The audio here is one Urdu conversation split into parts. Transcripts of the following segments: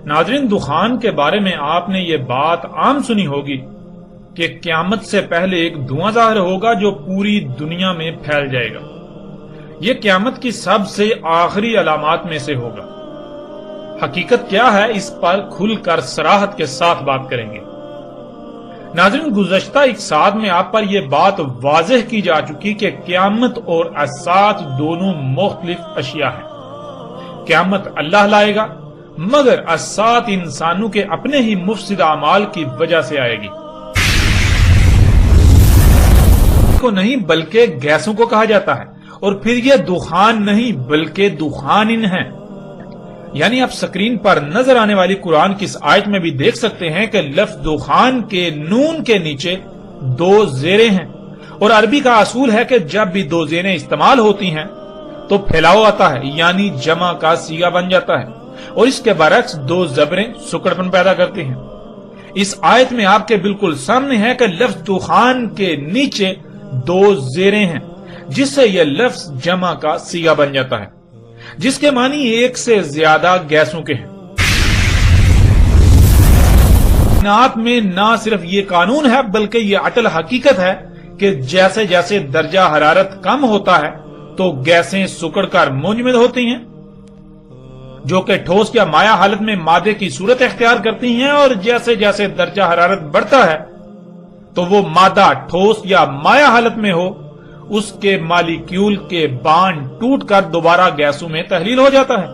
ناظرین، دخان کے بارے میں آپ نے یہ بات عام سنی ہوگی کہ قیامت سے پہلے ایک دھواں ظاہر ہوگا جو پوری دنیا میں پھیل جائے گا۔ یہ قیامت کی سب سے آخری علامات میں سے ہوگا۔ حقیقت کیا ہے، اس پر کھل کر صراحت کے ساتھ بات کریں گے۔ ناظرین، گزشتہ ایک ساتھ میں آپ پر یہ بات واضح کی جا چکی کہ قیامت اور الساعۃ دونوں مختلف اشیاء ہیں۔ قیامت اللہ لائے گا، مگر الساعۃ انسانوں کے اپنے ہی مفسد اعمال کی وجہ سے آئے گی۔ کو نہیں بلکہ گیسوں کو کہا جاتا ہے، اور پھر یہ دخان نہیں بلکہ دخان ہیں۔ یعنی آپ سکرین پر نظر آنے والی قرآن کی اس آیت میں بھی دیکھ سکتے ہیں کہ لفظ دخان کے نون کے نیچے دو زیریں ہیں، اور عربی کا اصول ہے کہ جب بھی دو زیریں استعمال ہوتی ہیں تو پھیلاؤ آتا ہے، یعنی جمع کا صیغہ بن جاتا ہے، اور اس کے برعکس دو زبریں سکڑپن پیدا کرتی ہیں۔ اس آیت میں آپ کے بالکل سامنے ہے کہ لفظ دخان کے نیچے دو زیریں ہیں، جس سے یہ لفظ جمع کا صیغہ بن جاتا ہے، جس کے معنی ایک سے زیادہ گیسوں کے ہیں۔ کائنات میں نہ صرف یہ قانون ہے بلکہ یہ اٹل حقیقت ہے کہ جیسے جیسے درجہ حرارت کم ہوتا ہے تو گیسیں سکڑ کر منجمد ہوتی ہیں، جو کہ ٹھوس یا مائع حالت میں مادے کی صورت اختیار کرتی ہیں، اور جیسے جیسے درجہ حرارت بڑھتا ہے تو وہ مادہ ٹھوس یا مائع حالت میں ہو، اس کے مالیکیول کے بانڈ ٹوٹ کر دوبارہ گیسوں میں تحلیل ہو جاتا ہے۔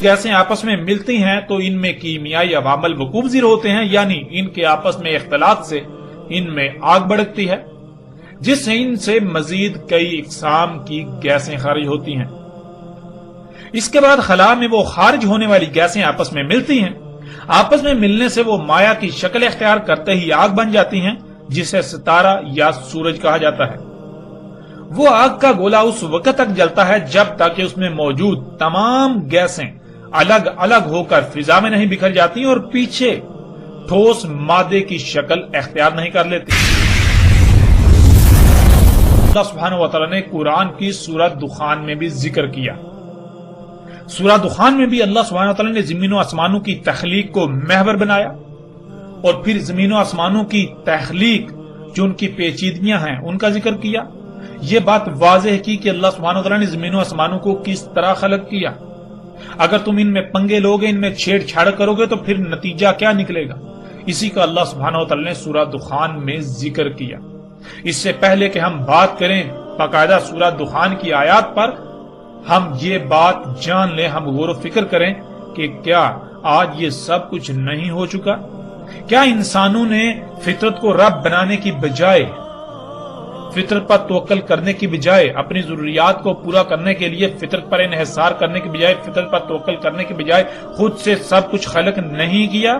گیسیں آپس میں ملتی ہیں تو ان میں کیمیائی عوامل وقوع پذیر ہوتے ہیں، یعنی ان کے آپس میں اختلاط سے ان میں آگ بھڑکتی ہے، جس سے ان سے مزید کئی اقسام کی گیسیں خارج ہوتی ہیں۔ اس کے بعد خلا میں وہ خارج ہونے والی گیسیں آپس میں ملتی ہیں، آپس میں ملنے سے وہ مائع کی شکل اختیار کرتے ہی آگ بن جاتی ہیں، جسے ستارہ یا سورج کہا جاتا ہے۔ وہ آگ کا گولا اس وقت تک جلتا ہے جب تک کہ اس میں موجود تمام گیسیں الگ الگ ہو کر فضا میں نہیں بکھر جاتی اور پیچھے ٹھوس مادے کی شکل اختیار نہیں کر لیتی۔ اللہ سبحانہ وتعالی نے قرآن کی سورہ دخان میں بھی ذکر کیا۔ سورہ دخان میں بھی اللہ سبحانہ وتعالی نے زمین و آسمانوں کی تخلیق کو محور بنایا، اور پھر زمین و آسمانوں کی تخلیق جو ان کی پیچیدگیاں ہیں ان کا ذکر کیا۔ یہ بات واضح کی کہ اللہ سبحانہ وتعالی نے زمین و آسمانوں کو کس طرح خلق کیا۔ اگر تم ان میں پنگے لوگے، ان میں چھیڑ چھاڑ کرو گے تو پھر نتیجہ کیا نکلے گا، اسی کا اللہ سبحانہ وتعالی نے سورہ دخان میں ذکر کیا۔ اس سے پہلے کہ ہم بات کریں باقاعدہ سورہ دخان کی آیات پر، ہم یہ بات جان لیں، ہم غور و فکر کریں کہ کیا آج یہ سب کچھ نہیں ہو چکا؟ کیا انسانوں نے فطرت کو رب بنانے کی بجائے، فطرت پر توکل کرنے کی بجائے، اپنی ضروریات کو پورا کرنے کے لیے فطرت پر انحصار کرنے کی بجائے، فطرت پر توکل کرنے کی بجائے خود سے سب کچھ خلق نہیں کیا؟